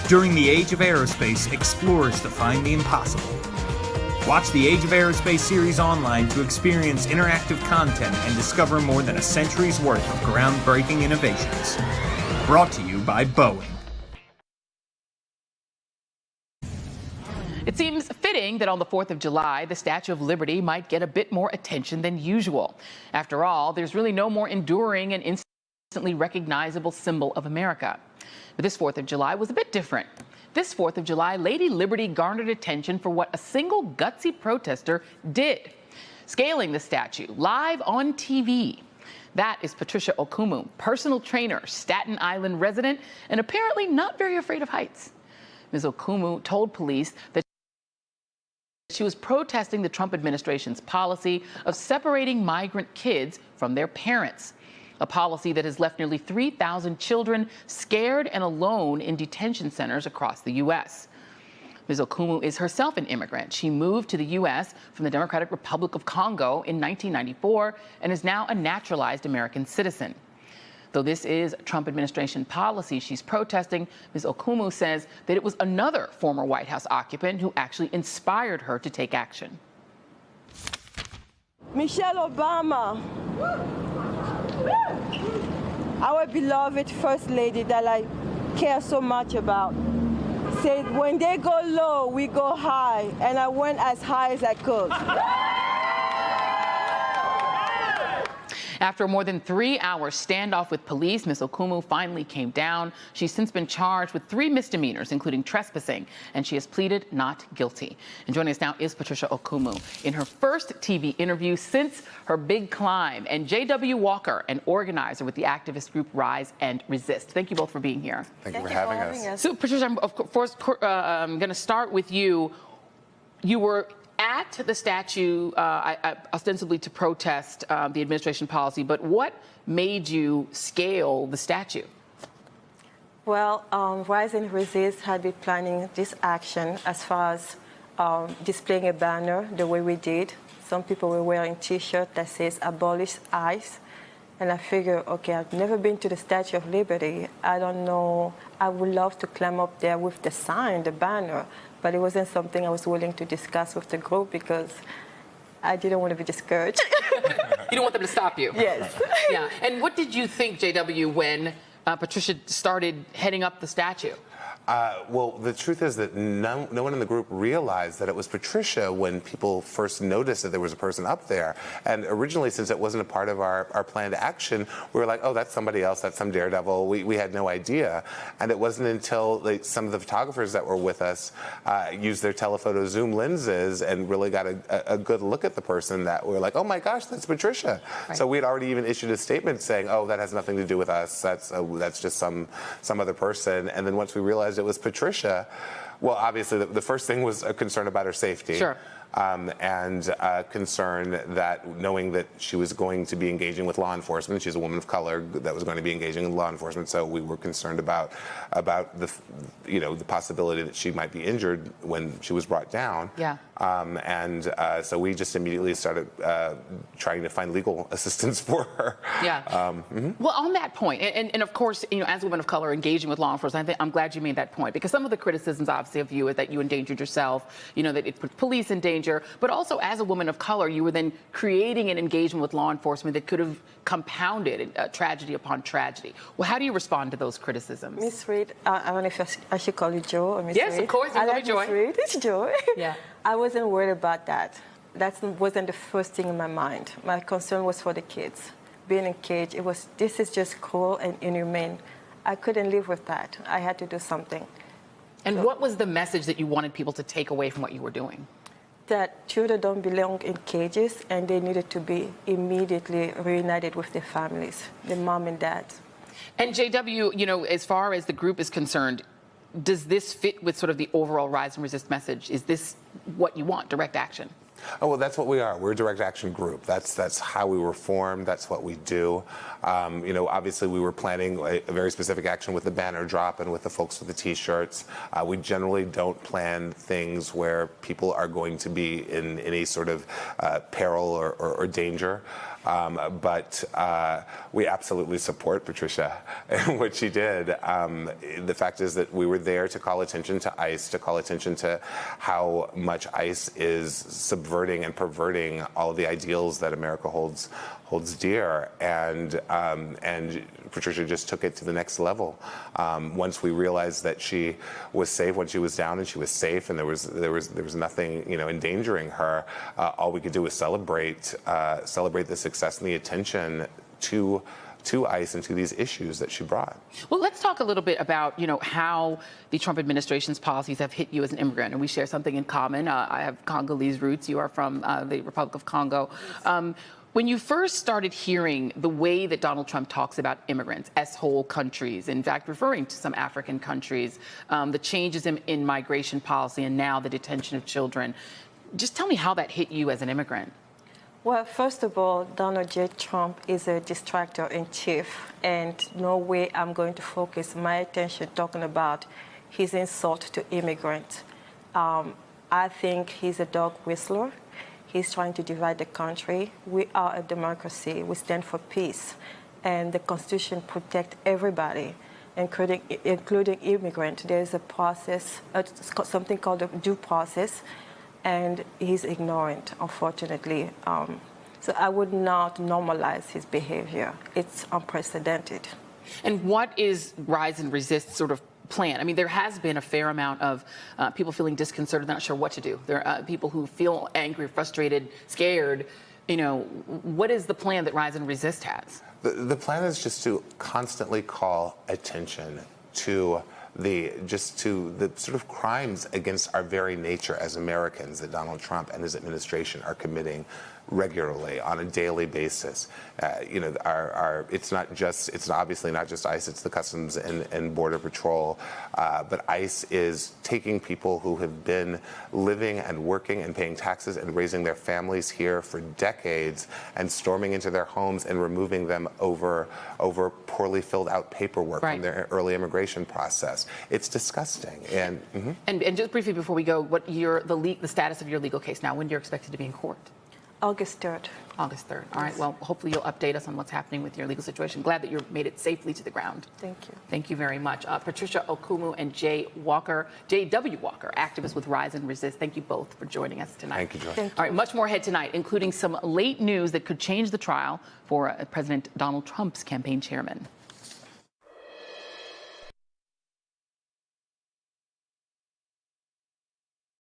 During the Age of Aerospace explores to find the impossible. Watch the Age of Aerospace series online to experience interactive content and discover more than a century's worth of groundbreaking innovations. Brought to you by Boeing. It seems fitting that on the 4th of July, the Statue of Liberty might get a bit more attention than usual. After all, there's really no more enduring and instantly recognizable symbol of America. But this 4th of July was a bit different. This 4th of July, Lady Liberty garnered attention for what a single gutsy protester did, scaling the statue live on TV. That is Patricia Okoumou, personal trainer, Staten Island resident, and apparently not very afraid of heights. Ms. Okoumou told police that she was protesting the Trump administration's policy of separating migrant kids from their parents, a policy that has left nearly 3,000 children scared and alone in detention centers across the U.S. Ms. Okoumou is herself an immigrant. She moved to the U.S. from the Democratic Republic of Congo in 1994 and is now a naturalized American citizen. Though this is Trump administration policy she's protesting, Ms. Okoumou says that it was another former White House occupant who actually inspired her to take action. Michelle Obama, our beloved First Lady that I care so much about, said when they go low, we go high, and I went as high as I could. After a more than 3-hour standoff with police, Ms. Okoumou finally came down. She's since been charged with 3 misdemeanors, including trespassing, and she has pleaded not guilty. And joining us now is Patricia Okoumou in her first TV interview since her big climb, and J.W. Walker, an organizer with the activist group Rise and Resist. Thank you both for being here. Thank you for having us. So, Patricia, I'm going to start with you. You were at the statue, ostensibly to protest the administration policy, but what made you scale the statue? Well, Rise and Resist had been planning this action as far as displaying a banner the way we did. Some people were wearing T-shirts that says "Abolish ICE," and I figured, okay, I've never been to the Statue of Liberty. I don't know. I would love to climb up there with the sign, the banner. But it wasn't something I was willing to discuss with the group because I didn't want to be discouraged. You don't want them to stop you. Yes. Yeah. And what did you think, JW, when Patricia started heading up the statue? Well, the truth is that no one in the group realized that it was Patricia when people first noticed that there was a person up there. And originally, since it wasn't a part of our planned action, we were like, oh, that's somebody else, that's some daredevil. We had no idea. And it wasn't until some of the photographers that were with us used their telephoto zoom lenses and really got a good look at the person that we were like, oh my gosh, that's Patricia. Right. So we had already even issued a statement saying, oh, that has nothing to do with us. That's just some other person. And then once we realized it was Patricia, well, obviously the first thing was a concern about her safety. Sure. And concern that knowing that she was going to be engaging with law enforcement, she's a woman of color that was going to be engaging in law enforcement, so we were concerned about the possibility that she might be injured when she was brought down. Yeah. So we just immediately started trying to find legal assistance for her. Yeah. Well, on that point, and of course, as a woman of color engaging with law enforcement, I'm glad you made that point, because some of the criticisms, obviously, of you is that you endangered yourself, that it put police in danger, but also as a woman of color, you were then creating an engagement with law enforcement that could have compounded tragedy upon tragedy. Well, how do you respond to those criticisms? Miss Reid, I don't know if I should call you Jo or Miss Reid. Yes, of course. I like Joy. Miss Reid. It's Joy. Yeah. I wasn't worried about that. That wasn't the first thing in my mind. My concern was for the kids. Being in a cage, this is just cruel and inhumane. I couldn't live with that. I had to do something. And what was the message that you wanted people to take away from what you were doing? That children don't belong in cages, and they needed to be immediately reunited with their families, their mom and dad. And JW, as far as the group is concerned, does this fit with sort of the overall Rise and Resist message? Is this what you want, direct action? Oh, well, that's what we are. We're a direct action group. That's how we were formed. That's what we do. Obviously, we were planning a very specific action with the banner drop and with the folks with the T-shirts. We generally don't plan things where people are going to be in any sort of peril or danger. But we absolutely support Patricia and what she did. The fact is that we were there to call attention to ICE, to call attention to how much ICE is subverting and perverting all of the ideals that America holds dear, and Patricia just took it to the next level. Once we realized that she was safe, when she was down and she was safe, and there was nothing endangering her, all we could do was celebrate the success and the attention to ICE and to these issues that she brought. Well, let's talk a little bit about, how the Trump administration's policies have hit you as an immigrant. And we share something in common. I have Congolese roots. You are from the Republic of Congo. When you first started hearing the way that Donald Trump talks about immigrants, S-hole countries, in fact, referring to some African countries, the changes in migration policy, and now the detention of children, just tell me how that hit you as an immigrant. Well, first of all, Donald J. Trump is a distractor-in-chief, and no way I'm going to focus my attention talking about his insult to immigrants. I think he's a dog whistler. He's trying to divide the country. We are a democracy. We stand for peace, and the Constitution protects everybody, including immigrants. There's a process, something called a due process, and he's ignorant, unfortunately. So I would not normalize his behavior. It's unprecedented. And what is Rise and Resist sort of plan? I mean, there has been a fair amount of people feeling disconcerted, not sure what to do. There are people who feel angry, frustrated, scared. What is the plan that Rise and Resist has? The plan is just to constantly call attention to the sort of crimes against our very nature as Americans that Donald Trump and his administration are committing regularly on a daily basis. It's obviously not just ICE, it's the Customs and Border Patrol, but ICE is taking people who have been living and working and paying taxes and raising their families here for decades and storming into their homes and removing them over poorly filled out paperwork from their early immigration process. It's disgusting. And just briefly before we go, what the status of your legal case now? When you're expected to be in court? August 3rd. August 3rd. All right. Well, hopefully you'll update us on what's happening with your legal situation. Glad that you made it safely to the ground. Thank you. Thank you very much. Patricia Okoumou and J.W. Walker, activists with Rise and Resist. Thank you both for joining us tonight. Thank you, Joy. Thank you. All right. Much more ahead tonight, including some late news that could change the trial for President Donald Trump's campaign chairman.